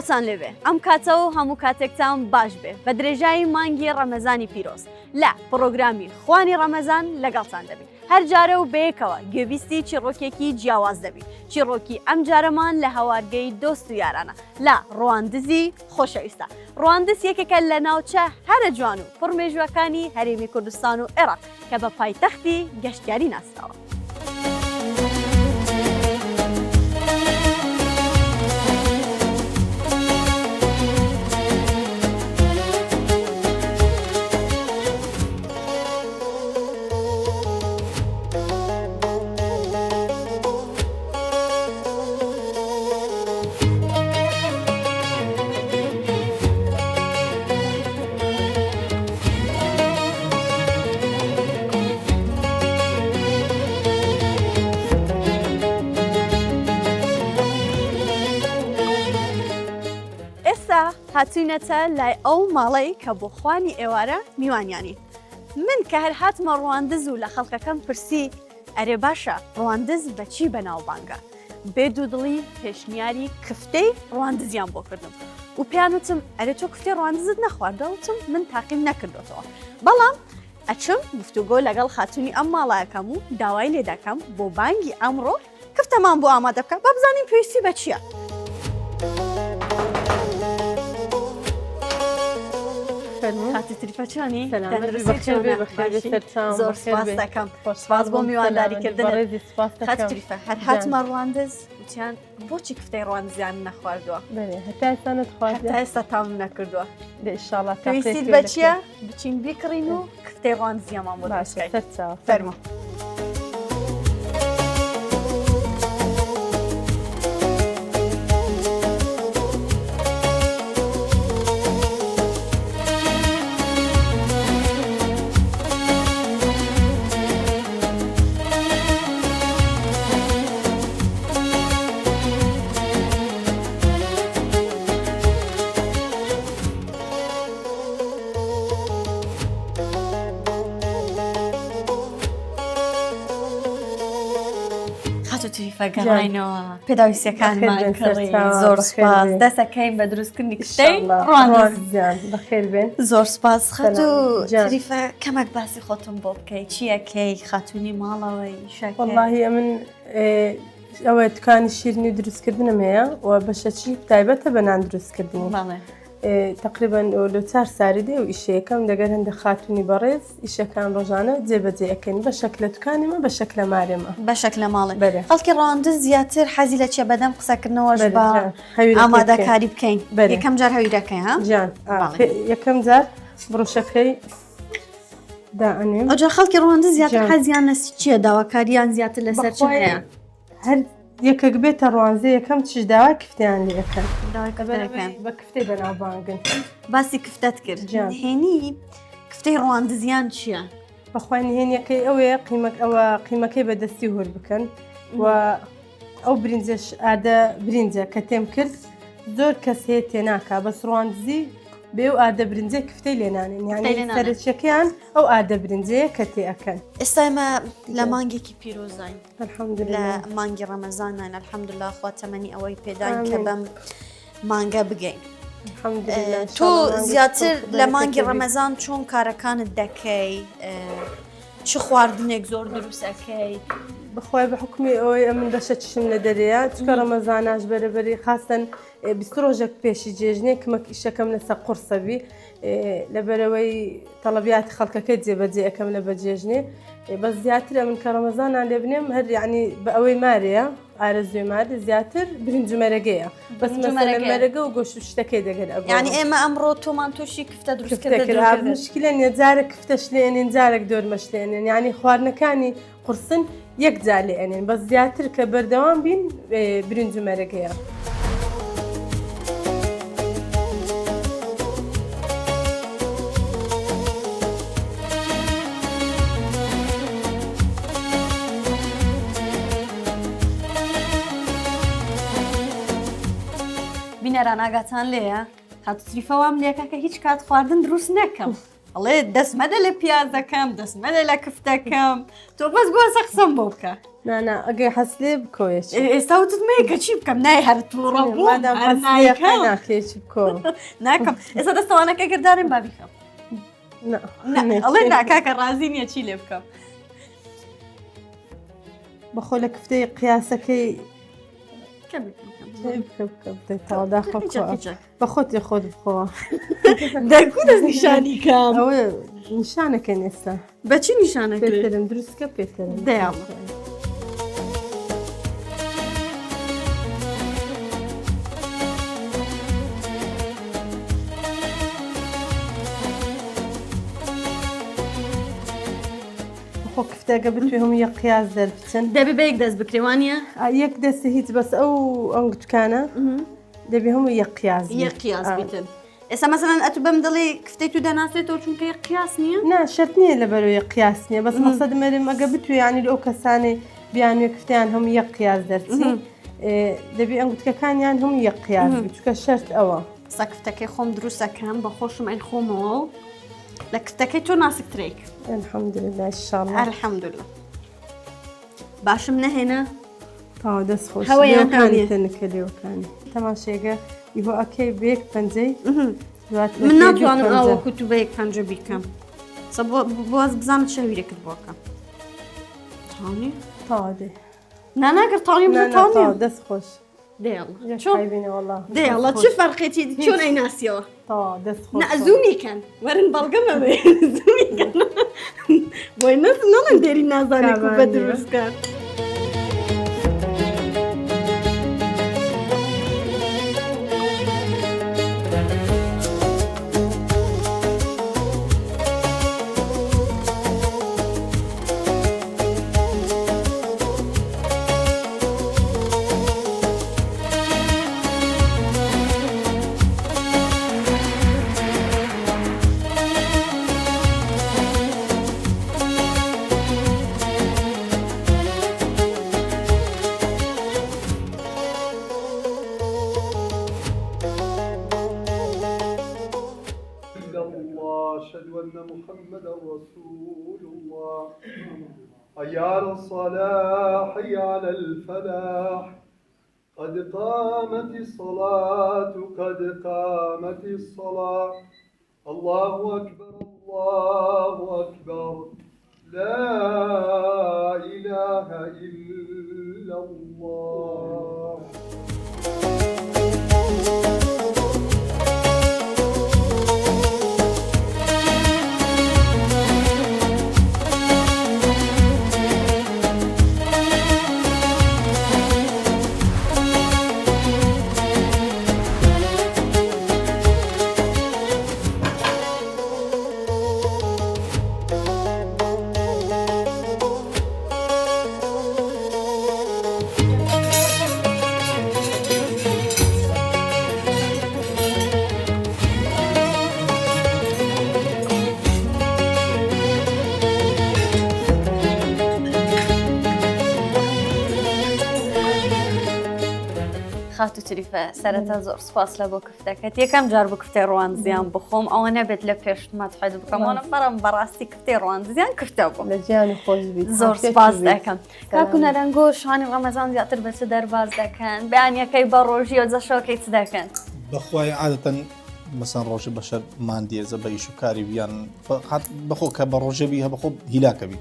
لەگەڵتان لێبێ ئەم کاتەوە هەموو کاتێکتان باش بێ بە درێژایی مانگی ڕەمەزانی پیرۆز لە پرۆگرامی خوانی ڕەمەزان لەگەڵتان دەبین هەر جارە و بەیەکەوە گوێویستی چیرۆکێکی جیاواز دەبین چیرۆکی ئەم جارەمان لە هەوارگەی دۆست و یارانە لە ڕواندزی خۆشەویستە ڕواندز یەکێکە لە ناوچە هەرە جوان و پڕمێژوەکانی هەرێمی کوردستان و عێراق کە بە پایتەختی گەشتیاری ناسراوە. هاتوینەتە لای ئەو ماڵەی کە بۆ خوانی ئێوارە میوانیانی من کە هەر هاتمە ڕواندز و لە خەڵکەکەم پرسی ئەرێ باشە ڕواندز بەچی بەناوبانگە بێ دوودڵی پێشنیاری کفتەی ڕواندزیان بۆ کردم و پیانوتم ئەرێ تۆ کفتەی ڕواندزت نەخواردەوتم من تاقیم نەکردوتەوە بەڵام ئەچم گفتوگۆ لەگەڵ خاتونی ئەم ماڵایەکەم و داوای لێ دەکەم بۆ بانگی ئەمڕۆ کفتەمان بۆ ئامادە بکە با بزانین پێویستی بە چییە. خاتی تریفە چۆنی؟ زۆر سپاس دەکەم سپاس بۆ میوانداریکردن خاتی تریفە هەر هاتمە ڕواندز وتیان بۆچی کفتەی ڕواندزیان نەخواردووە هەتا ئێستا نەتخوارد هەتا ئێستا تام نەکردووە ئینشاڵڵا پێویستیت بە چییە؟ بچین بیکڕین و کفتەی ڕواندزیامان بۆ فەرموو. گەڕینەوە پێداویستیەکانمان کڕی زۆر سپاس دەستەکەین بە دروستکردنی کفتەی ڕواندزیان بەخێر بێن زۆر سپاس خەت و تریفە کەمێک باسی خۆتم بۆ بکەیت چیەکەی خاتونی ماڵەوەی شەکە وەڵڵاهی ئەمن ئەوە دوکانی شیرنی و دروستکردنم هەیە و بەشەچی تایبەتە بە نان دروستکردنی تقریبا لە 4 ساریدێ و ئیشەکەم دەگەر هەندە خاتونی بەڕێز ئیشەکان ڕۆژانە جێبەجێەکەین بە شەکلە دوکانیمە بە شەکلە مارێمە بە شەکلە ماڵێ خەڵکی ڕواندز زیاتر حەزی لە چێ بەدەم قسەکردنەوەش بە ئامادەکاری بکەین یەکەم جار هەویرەکەی ها جان یەکەم جار بڕۆشەکەی دائنێم ئەوجار خەڵکی ڕواندز زیاتر حەزیان لە چییە داواکاریان زیاتر لەسەر چ هەیە هەر یەکێک بێتە ڕوانزە یەکەم چش داوا کفتیان لەکەن بە کفتەی بەناوبانگن باسی کفتت کرد هێنی کفتەی ڕواندزیان چییە؟ بەخوای نهێنیەکەی ئەوەیە ئەوە قیمەکەی بەدەستی هور بکەن و ئەو برنجش ئادە برنجە کە تێم کرد زۆر کەس هەیە تێناکا بەس ڕواندزی بێ و ئادە برنجێ کفتەی لێنانن یعنی سەرچەکەیان ئەو ئادە برنجەیە کە تێئەکەن ئێستا ئێمە لە مانگێکی پیرۆزین الحەمدوللا لە مانگی ڕەمەزانان الحەمدوللا خوا تەمەنی ئەوەی پێداین کە بەم مانگە بگەین تۆ زیاتر لە مانگی ڕەمەزان چۆن کارەکانت دەکەی چ خواردنێک زۆر دروستەکەی بخوای بە حکمی ئەوەی ئەمن بەشە چشم لە دەرەیە چکە ڕەمەزاناش بەرەبەری خاستن 20 ڕۆژێک پێشی جێژنێ کمەک ئیشەکەم لەسەر قورسەبی لەبەرەوەی تەڵەبیاتی خەڵکەکەی جێبەجێ ئەەکەم لە بەجێژنێ بەس زیاتر ئەمن کە ڕەمەزانان لێ بنێم هەر یعنی بە ئەوەی مارەیە ئارەزوێ مادە زیاتر برنج و مەرەگەیە بەس مەرەگە و گۆشت و شتەکەی دەگەن یعنی ئێمە ئەمڕۆ تۆمان تووشی کفتە دروستکرد مشکلە نیە جارێک کفتەش لێنێن جارێک دۆرمەش لێنێن یعنی خواردنەکانی قورسن یەک جار لێنێن بەس زیاتر کە بەردەوام بین برنج و مەرەگەیە. بینەران ئاگاتان لێیە هاتوتریفەوام لێکە کە هیچ کات خواردن دروست نەکەم ئەڵێ دەستمەدە لە پیازەکەم دەستمەدە لە کفتەکەم تۆ بەس گوازە قسەم بۆ بکە نانا ئەگەی حەز لێ بکۆیەچ ئێستا وتمەیە کە چی بکەم نای هەر تووڕە بوو ناکێکی بکۆ ناکەم ئێستا دەستەوانەکە گردارم با بیکەم ئەڵێ ناکاکە ڕازی نییە چی لێ بکەم بەخۆ لە کفتەی قیاسەکەی تاوادا بە خۆتی خۆت بخۆوە دەکو دەست نیشانی کام ئەوە نیشانەکەن ئێستا بەچی نیشانە پێترم دروستکە پێترم دەیاڵ خۆ کفتەکە بتوێ هەموو یەک قیاس دەربچن دەبێ بە یەک دەست بکرێوانە یەک دەستی هیچ بەس ئەو ئەنگچکانە دەبێ هەموو یەک قیاس یەک قیاس بیتن ئێستا مەسەلەن ئەتو بەم دڵی کفتەی تو دەناسێتەوە چونکە یەک قیاس نییە نا شەرت نییە لەبەرەوە یەک قیاس نییە بەس مەقسەد مەرم ئەگە بتوێ ینی ئەو کەسانی بیانوێ کفتیان هەموو یەک قیاس دەرچی دەبێ ئەنگوتکەکانیان هەموو یەک قیاس چونکە شەرت ئەوە سا کفتەکەی خۆم دروستەکەم بە خۆشم ئەین خۆمەوە لە کفتەکەی تۆ ناسکترێک الحەمدولله ئینشاءالله الحەمدولله باشم نەهێنا تاوا دەست خۆش هەوایان لێوەکانی تەنکە لێوەکانی تەماشێگە ئیهۆ ئەکەی بێک پەنجەی من ناتوانم ئەوە کوتو بە یەک پەنجە بیکەم بۆز بزانم شەویرێکت بۆکەم تاونی تاوا دێ ناناگەر تاڵیم تاونی دەست خۆش دێڵە چه فەرقێتی چۆن ئەیناسیەوە دەست خۆش زوومیکەن وەرن بەڵگەمە بێ زوومیکەن بۆی نەڵێن دێری نازانێت و بە دروستکە أشهد أن محمدا رسول الله حي على الصلاة حي على الفلاح قد قامت الصلاة قد قامت الصلاة الله أكبر الله أكبر لا إله إلا الله خاتو تریفە سەرەتا زۆر سپاس لە بۆ کفتەکەت یەکەم جار بۆ کفتەی ڕوانزیان بخۆم ئەوە نەبێت لە پێشمات حەد بکەمەوە بەڕم بەڕاستی کفتەی ڕوانزیان کفتە بوو لە گیانی خۆش بیت زۆر سپاس دەکەم کاکو نەرەنگۆ شانی ڕەمەزان زیاتر بە چ دەرباز دەکەن بەیانیەکەی بە ڕۆژی و جەشەکەی چ دەکەن بەخوای عادەتەن مەسەن ڕۆژی بەشەر ماندێزە بە ئیش و کاری بیان بەخۆ کە بە ڕۆژەبی هە بەخۆ هیلاکەبی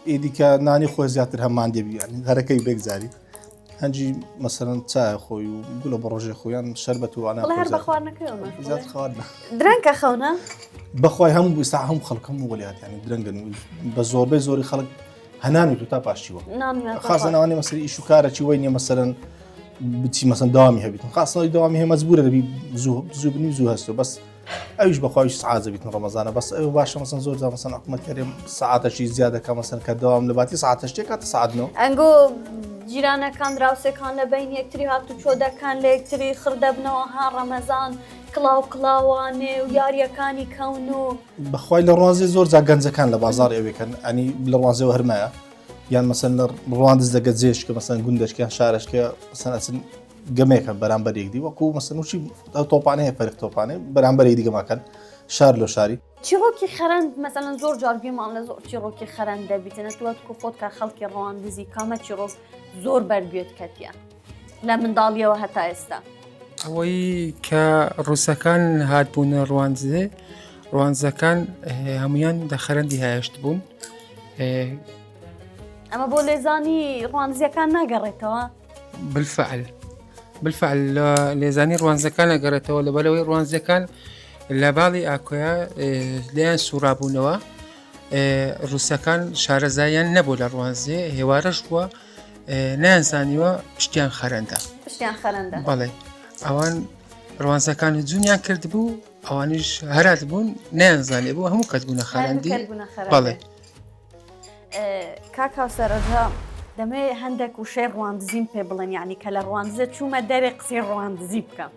ئیدیکە نانی خۆی زیاتر هەمان دێبی هەرەکەی بێگزاری هەنجی مەسەرەن چای خۆی و گوڵە بە ڕۆژێ خۆیان شەربەت و هەر بە خواردنەکەیەوە زیات خواردنە درەنگکە خەونە بەخوای هەموو بیستا هەموو خەڵکەم وەلیاتیانی درەنگن بە زۆربەی زۆری خەڵک هەنانی تو تا پاشیوە خاصە ناوانێ مەسەری ئیش و کارە چی وەی نیە مەسەرەن بچی مەسەن داوامی هەبیتن خاصەی داوامی هەیە مەجبورە دەبی زوو بنی زوو هەستەوە بەس ئەویش بەخوایش سعات بیتن ڕەمەزانە بەس ئەو باشە مەسەن زۆر جا مەسەن حکومەتیارێ سعاتەشی زیادەکە مەسەن کە داوام لە باتی سعاتەش تێ کاتە سعاتنەوە ئەنگۆ جیرانەکان دراوسەکان لە بین یەکتری هاتو چۆ دەکەن لە یەکتری خردەبنەوە ها ڕەمەزان کڵاو کڵاوانێ و یاریەکانی کەون و بەخوای لە ڕوانزی زۆر جا گەنجەکان لە بازار ئەوێکن ئەنی لە ڕوانزەوە هەرمایە یان مەسەن لە ڕواندز دەگە جێشکە مەسەن گوندەشکیان شارشکە مەسەن ئەچن گەمێکە بەرامبەرێکدی وەکو مەسەنوچی تۆپانەیە فەرق تۆپانێ بەرامبەرێک دیگەماکەن شار لە شاری چیرۆکی خەرەند مەسەلەن زۆر جارگوێمان لە زۆر چیرۆکی خەرەند دەبیتە نەتوەت کو خۆت کە خەڵکی ڕەواندزی کامە چیرۆک زۆر بەرگوێت کەتیە لە منداڵیەوە هەتا ئێستا ئەوەی کە ڕووسەکان هاتبوونە ڕوانزەکان هەمویان لە خەرەندی هایشت بوون ئەمە بۆ لێزانی ڕوانزیەکان ناگەڕێتەوە بالفعل لە لێزانی ڕوانزەکان نەگەڕێتەوە لەبەرەوەی ڕوانزەکان لە باڵی ئاکۆیە لیان سوورابوونەوە ڕووسەکان شارەزاییان نەبوو لە ڕوانزێ هێوارەش بووە نانزانیوە پشتیان خەرەندە پشتیان خەرەندە بەڵێ ئەوان ڕوانزەکان جوونیان کرد بوو ئەوانیش هەرات بوون نیانزانێ بوو هەموو کەس بوونە خەرەندی بەڵێ کاکاو سەرۆجا دەمێ هەندێک وشەی ڕواندزیم پێ بڵێن یعنی کە لە ڕواندزە چوومە دەرێ قسەی ڕواندزی بکەم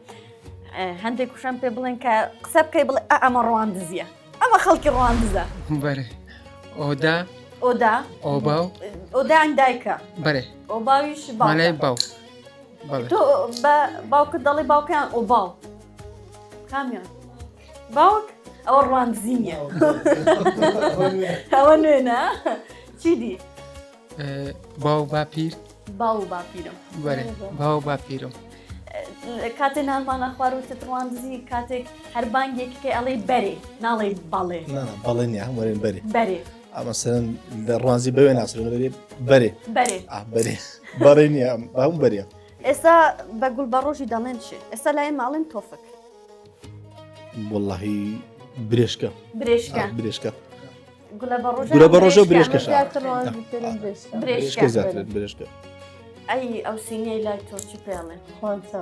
هەندێک وشەم پێ بڵێن کە قسە بکەی بڵێ ئەمە ڕواندزیە ئەمە خەڵکی ڕواندزە بەرێ ئۆدا ئۆباو ئۆدایان دایکە بەرێ ئۆباویش مانای باو تۆ باوکت دەڵی باوکیان ئۆباو کامیان باوک ئەوە ڕواندزی نیە ئەوە نوێنە چی دی؟ باو باپیر باو باپیرم بەرێ باو باپیرم کاتێ نانمانە خواروتت ڕواندزی کاتێک هەر بانگێککە ئەڵێ بەرێ ناڵێ بەڵێ بەڵێ نیە هەموارێن بەرێ بەرێ ئەمەسەرەن لە ڕوانزی بەوێ ناسرێن بەرێ بەرێ بەرێ بەڕێ نیە هەموو بەریە ئێستا بە گوڵ بەڕۆژی دەڵێن چێ ئێستا لایەن ماڵێن تۆفک واللهی برێشکە برێشکە گولە بەڕۆژە برێشکە برێشکە زیاترێت برێشکە ئەی ئەو سینەی لای تۆ چی پێڵێن خوانچە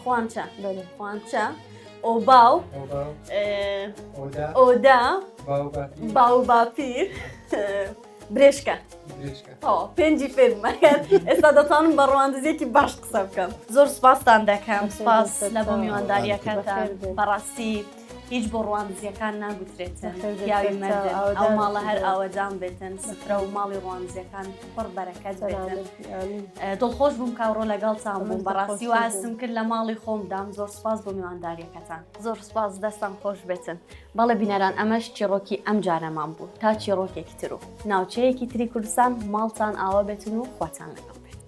خوانچە خوانچە ئۆباو ئۆدا باو باپیر برێشکە پێنجی فێرمەکەن ئێستا دەتوانم بە ڕواندزیەکی باش قسە بکەم زۆر سپاستان دەکەم سپاس لە بۆ میوانداریەکەتان بەڕاستی هیچ بۆ ڕواندزیەکان ناگوترێتن پیاوی مەردن ئەو ماڵە هەر ئاوەجان بێتن سفرە و ماڵی ڕواندزیەکان پڕ بەرەکەت بێتن دڵخۆش بووم کاڕۆ لەگەڵ چاوم بەڕاستی و هەستم کرد لە ماڵی خۆمدام زۆر سپاس بۆ میوانداریەکەتان زۆر سپاس دەستان خۆش بێتن بەڵێ بینەران ئەمەش چیرۆکی ئەم جارەمان بوو تا چیرۆکێکی تر و ناوچەیەکی تری کوردستان ماڵتان ئاوا بێتن و خواتان لەگەڵ بێت